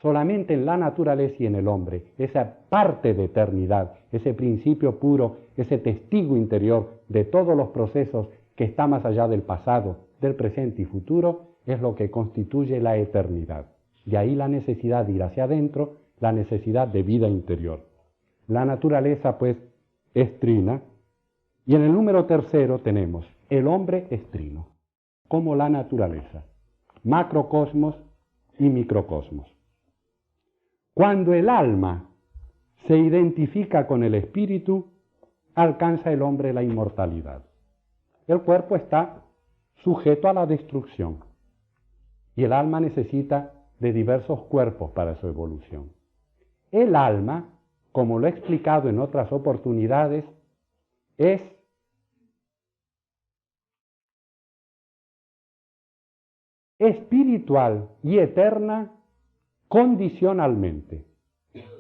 Solamente en la naturaleza y en el hombre, esa parte de eternidad, ese principio puro, ese testigo interior de todos los procesos que está más allá del pasado, del presente y futuro, es lo que constituye la eternidad. De ahí la necesidad de ir hacia adentro, la necesidad de vida interior. La naturaleza, pues, es trina. Y en el número tercero tenemos, el hombre es trino, como la naturaleza, macrocosmos y microcosmos. Cuando el alma se identifica con el espíritu, alcanza el hombre la inmortalidad. El cuerpo está sujeto a la destrucción y el alma necesita de diversos cuerpos para su evolución. El alma, como lo he explicado en otras oportunidades, es espiritual y eterna condicionalmente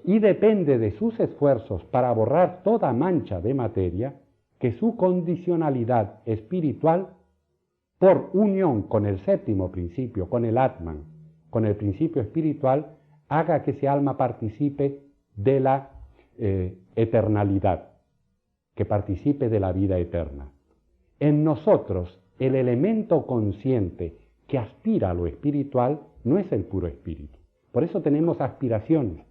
y depende de sus esfuerzos para borrar toda mancha de materia que su condicionalidad espiritual, por unión con el séptimo principio, con el Atman, con el principio espiritual, haga que ese alma participe de la eternalidad, que participe de la vida eterna. En nosotros, el elemento consciente que aspira a lo espiritual no es el puro espíritu. Por eso tenemos aspiraciones.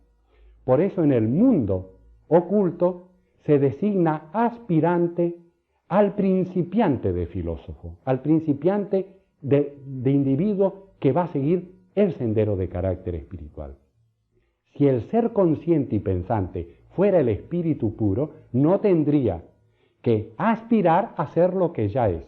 Por eso en el mundo oculto se designa aspirante al principiante de filósofo, al principiante de individuo que va a seguir el sendero de carácter espiritual. Si el ser consciente y pensante fuera el espíritu puro, no tendría que aspirar a ser lo que ya es.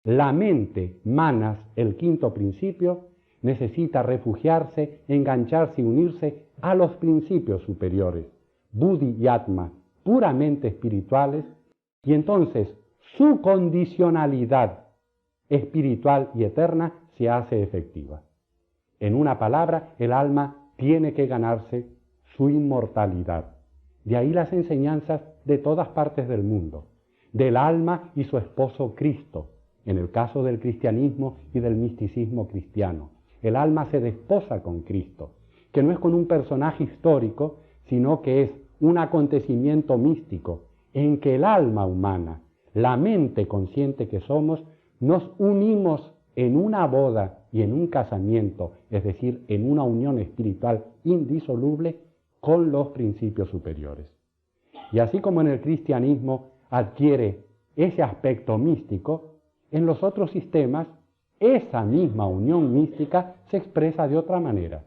La mente, manas, el quinto principio, necesita refugiarse, engancharse y unirse a los principios superiores, Buddhi y Atma, puramente espirituales, y entonces su condicionalidad espiritual y eterna se hace efectiva. En una palabra, el alma tiene que ganarse su inmortalidad. De ahí las enseñanzas de todas partes del mundo, del alma y su esposo Cristo, en el caso del cristianismo y del misticismo cristiano. El alma se desposa con Cristo, que no es con un personaje histórico, sino que es un acontecimiento místico en que el alma humana, la mente consciente que somos, nos unimos en una boda y en un casamiento, es decir, en una unión espiritual indisoluble con los principios superiores. Y así como en el cristianismo adquiere ese aspecto místico, en los otros sistemas esa misma unión mística se expresa de otra manera.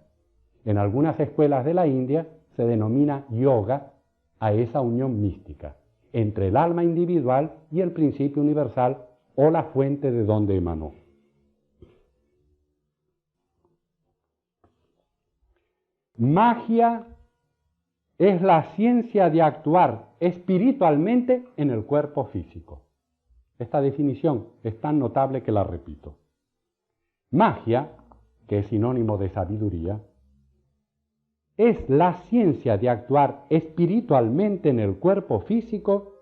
En algunas escuelas de la India se denomina yoga a esa unión mística entre el alma individual y el principio universal o la fuente de donde emanó. Magia es la ciencia de actuar espiritualmente en el cuerpo físico. Esta definición es tan notable que la repito. Magia, que es sinónimo de sabiduría, es la ciencia de actuar espiritualmente en el cuerpo físico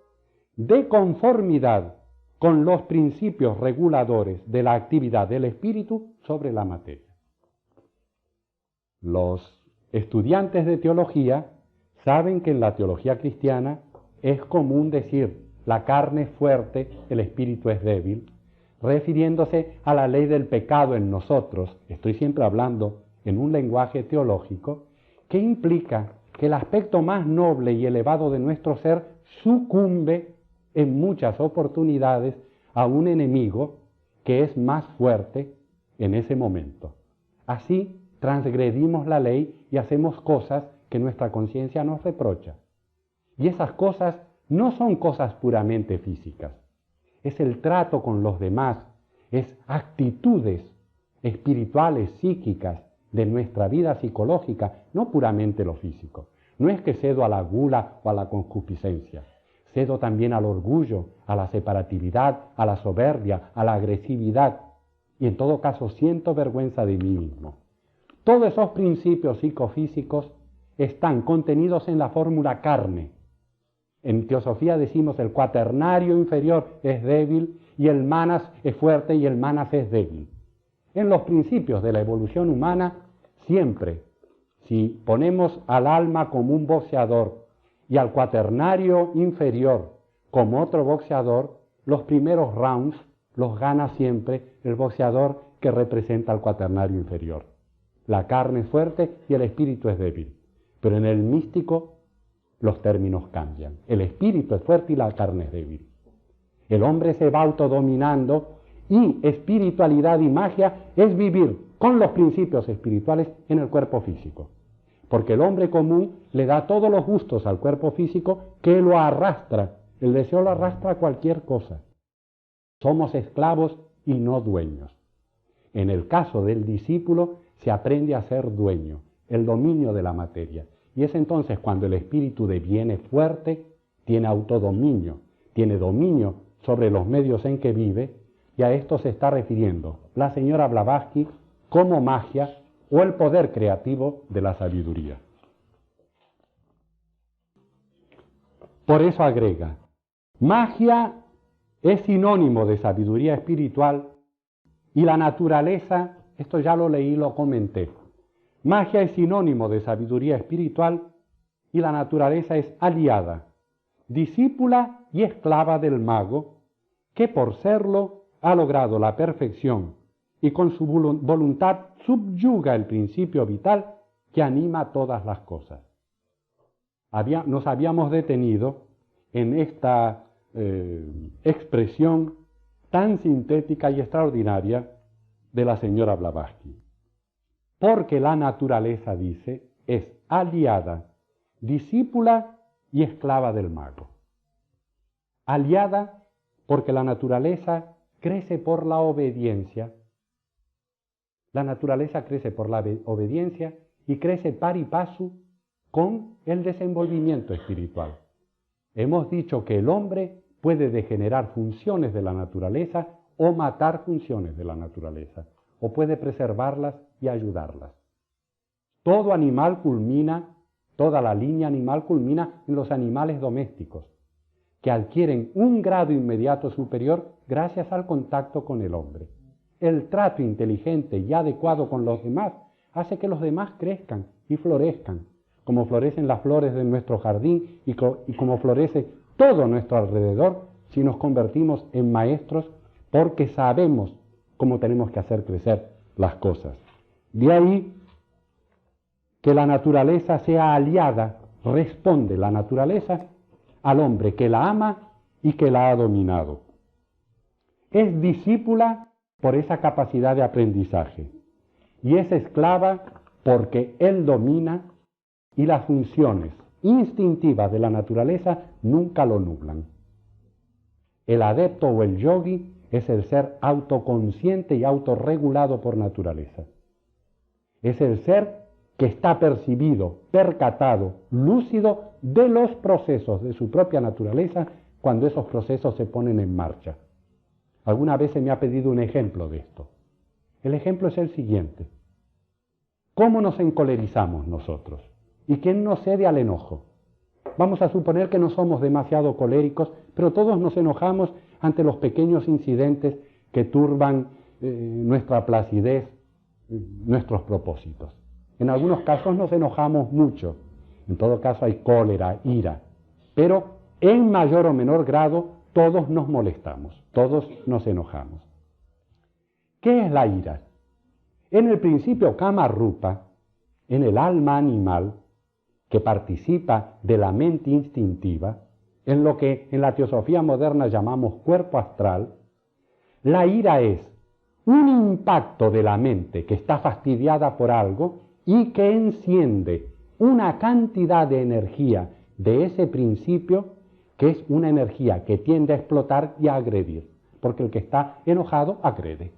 de conformidad con los principios reguladores de la actividad del espíritu sobre la materia. Los estudiantes de teología saben que en la teología cristiana es común decir la carne es fuerte, el espíritu es débil, refiriéndose a la ley del pecado en nosotros. Estoy siempre hablando en un lenguaje teológico que implica que el aspecto más noble y elevado de nuestro ser sucumbe en muchas oportunidades a un enemigo que es más fuerte en ese momento. Así transgredimos la ley y hacemos cosas que nuestra conciencia nos reprocha. Y esas cosas no son cosas puramente físicas. Es el trato con los demás, es actitudes espirituales, psíquicas, de nuestra vida psicológica, no puramente lo físico. No es que cedo a la gula o a la concupiscencia, cedo también al orgullo, a la separatividad, a la soberbia, a la agresividad, y en todo caso siento vergüenza de mí mismo. Todos esos principios psicofísicos están contenidos en la fórmula carne. En teosofía decimos el cuaternario inferior es débil y el manas es fuerte y el manas es débil. En los principios de la evolución humana, siempre, si ponemos al alma como un boxeador y al cuaternario inferior como otro boxeador, los primeros rounds los gana siempre el boxeador que representa al cuaternario inferior. La carne es fuerte y el espíritu es débil. Pero en el místico los términos cambian. El espíritu es fuerte y la carne es débil. El hombre se va autodominando y espiritualidad y magia es vivir con los principios espirituales en el cuerpo físico. Porque el hombre común le da todos los gustos al cuerpo físico que lo arrastra. El deseo lo arrastra a cualquier cosa. Somos esclavos y no dueños. En el caso del discípulo se aprende a ser dueño, el dominio de la materia. Y es entonces cuando el espíritu deviene fuerte, tiene autodominio, tiene dominio sobre los medios en que vive, y a esto se está refiriendo la señora Blavatsky como magia o el poder creativo de la sabiduría. Por eso agrega, magia es sinónimo de sabiduría espiritual y la naturaleza, esto ya lo leí y lo comenté, magia es sinónimo de sabiduría espiritual y la naturaleza es aliada, discípula y esclava del mago, que por serlo ha logrado la perfección y con su voluntad subyuga el principio vital que anima todas las cosas. Nos habíamos detenido en esta expresión tan sintética y extraordinaria de la señora Blavatsky. Porque la naturaleza, dice, es aliada, discípula y esclava del mago. Aliada porque la naturaleza crece por la obediencia, La naturaleza crece por la obediencia y crece pari passu con el desenvolvimiento espiritual. Hemos dicho que el hombre puede degenerar funciones de la naturaleza o matar funciones de la naturaleza, o puede preservarlas y ayudarlas. Todo animal culmina, toda la línea animal culmina en los animales domésticos, que adquieren un grado inmediato superior gracias al contacto con el hombre. El trato inteligente y adecuado con los demás hace que los demás crezcan y florezcan, como florecen las flores de nuestro jardín y como florece todo nuestro alrededor si nos convertimos en maestros porque sabemos cómo tenemos que hacer crecer las cosas. De ahí que la naturaleza sea aliada, responde la naturaleza al hombre que la ama y que la ha dominado. Es discípula por esa capacidad de aprendizaje y es esclava porque él domina y las funciones instintivas de la naturaleza nunca lo nublan. El adepto o el yogi es el ser autoconsciente y autorregulado por naturaleza. Es el ser que está percibido, percatado, lúcido de los procesos de su propia naturaleza cuando esos procesos se ponen en marcha. Alguna vez se me ha pedido un ejemplo de esto. El ejemplo es el siguiente. ¿Cómo nos encolerizamos nosotros? ¿Y quién no cede al enojo? Vamos a suponer que no somos demasiado coléricos, pero todos nos enojamos ante los pequeños incidentes que turban nuestra placidez, nuestros propósitos. En algunos casos nos enojamos mucho, en todo caso hay cólera, ira, pero en mayor o menor grado todos nos molestamos, todos nos enojamos. ¿Qué es la ira? En el principio Kama Rupa, en el alma animal, que participa de la mente instintiva, en lo que en la teosofía moderna llamamos cuerpo astral, la ira es un impacto de la mente que está fastidiada por algo y que enciende una cantidad de energía de ese principio que es una energía que tiende a explotar y a agredir, porque el que está enojado agrede.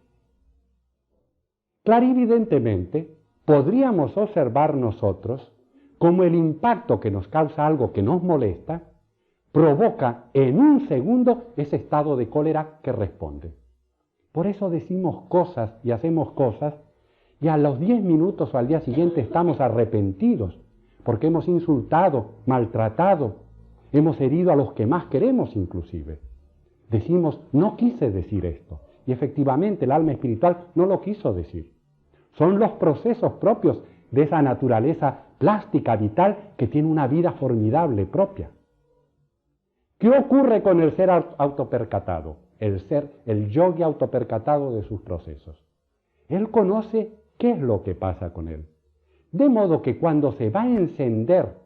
Clarividentemente, podríamos observar nosotros cómo el impacto que nos causa algo que nos molesta provoca en un segundo ese estado de cólera que responde. Por eso decimos cosas y hacemos cosas y a los 10 minutos o al día siguiente estamos arrepentidos porque hemos insultado, maltratado, hemos herido a los que más queremos inclusive. Decimos, no quise decir esto. Y efectivamente el alma espiritual no lo quiso decir. Son los procesos propios de esa naturaleza plástica, vital, que tiene una vida formidable propia. ¿Qué ocurre con el ser autopercatado? El yogi autopercatado de sus procesos. Él conoce qué es lo que pasa con él. De modo que cuando se va a encender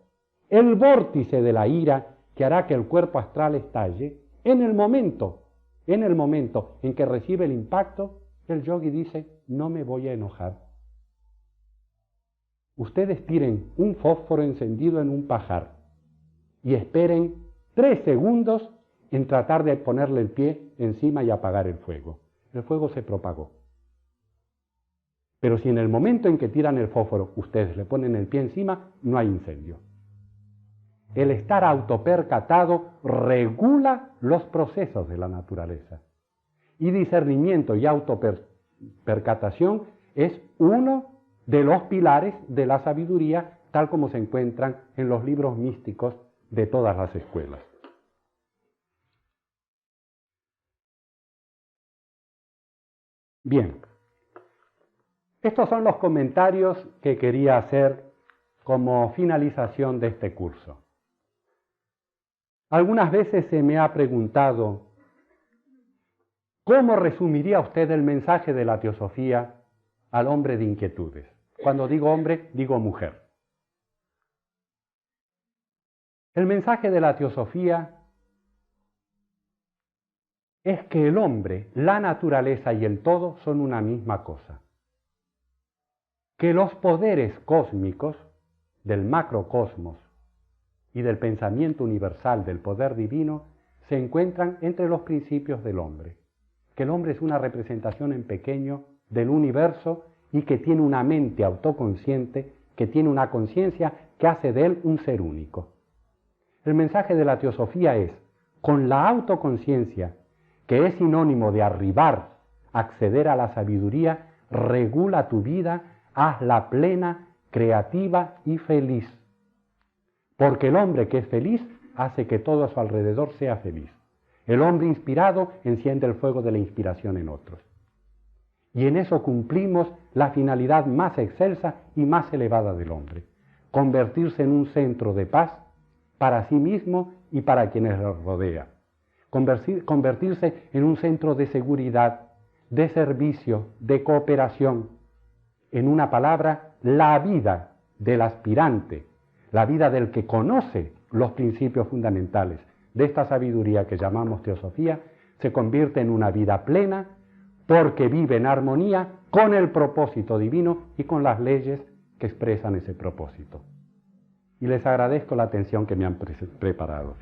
el vórtice de la ira que hará que el cuerpo astral estalle, en el momento en que recibe el impacto, el yogi dice, no me voy a enojar. Ustedes tiren un fósforo encendido en un pajar y esperen 3 segundos en tratar de ponerle el pie encima y apagar el fuego. El fuego se propagó. Pero si en el momento en que tiran el fósforo ustedes le ponen el pie encima, no hay incendio. El estar autopercatado regula los procesos de la naturaleza. Y discernimiento y autopercatación es uno de los pilares de la sabiduría, tal como se encuentran en los libros místicos de todas las escuelas. Bien, estos son los comentarios que quería hacer como finalización de este curso. Algunas veces se me ha preguntado, ¿cómo resumiría usted el mensaje de la teosofía al hombre de inquietudes? Cuando digo hombre, digo mujer. El mensaje de la teosofía es que el hombre, la naturaleza y el todo son una misma cosa. Que los poderes cósmicos del macrocosmos y del pensamiento universal del poder divino se encuentran entre los principios del hombre. Que el hombre es una representación en pequeño del universo y que tiene una mente autoconsciente, que tiene una conciencia que hace de él un ser único. El mensaje de la teosofía es, con la autoconciencia, que es sinónimo de arribar, acceder a la sabiduría, regula tu vida, hazla plena, creativa y feliz. Porque el hombre que es feliz hace que todo a su alrededor sea feliz. El hombre inspirado enciende el fuego de la inspiración en otros. Y en eso cumplimos la finalidad más excelsa y más elevada del hombre, convertirse en un centro de paz para sí mismo y para quienes lo rodean, convertirse en un centro de seguridad, de servicio, de cooperación, en una palabra, la vida del aspirante, la vida del que conoce los principios fundamentales de esta sabiduría que llamamos teosofía, se convierte en una vida plena porque vive en armonía con el propósito divino y con las leyes que expresan ese propósito. Y les agradezco la atención que me han preparado.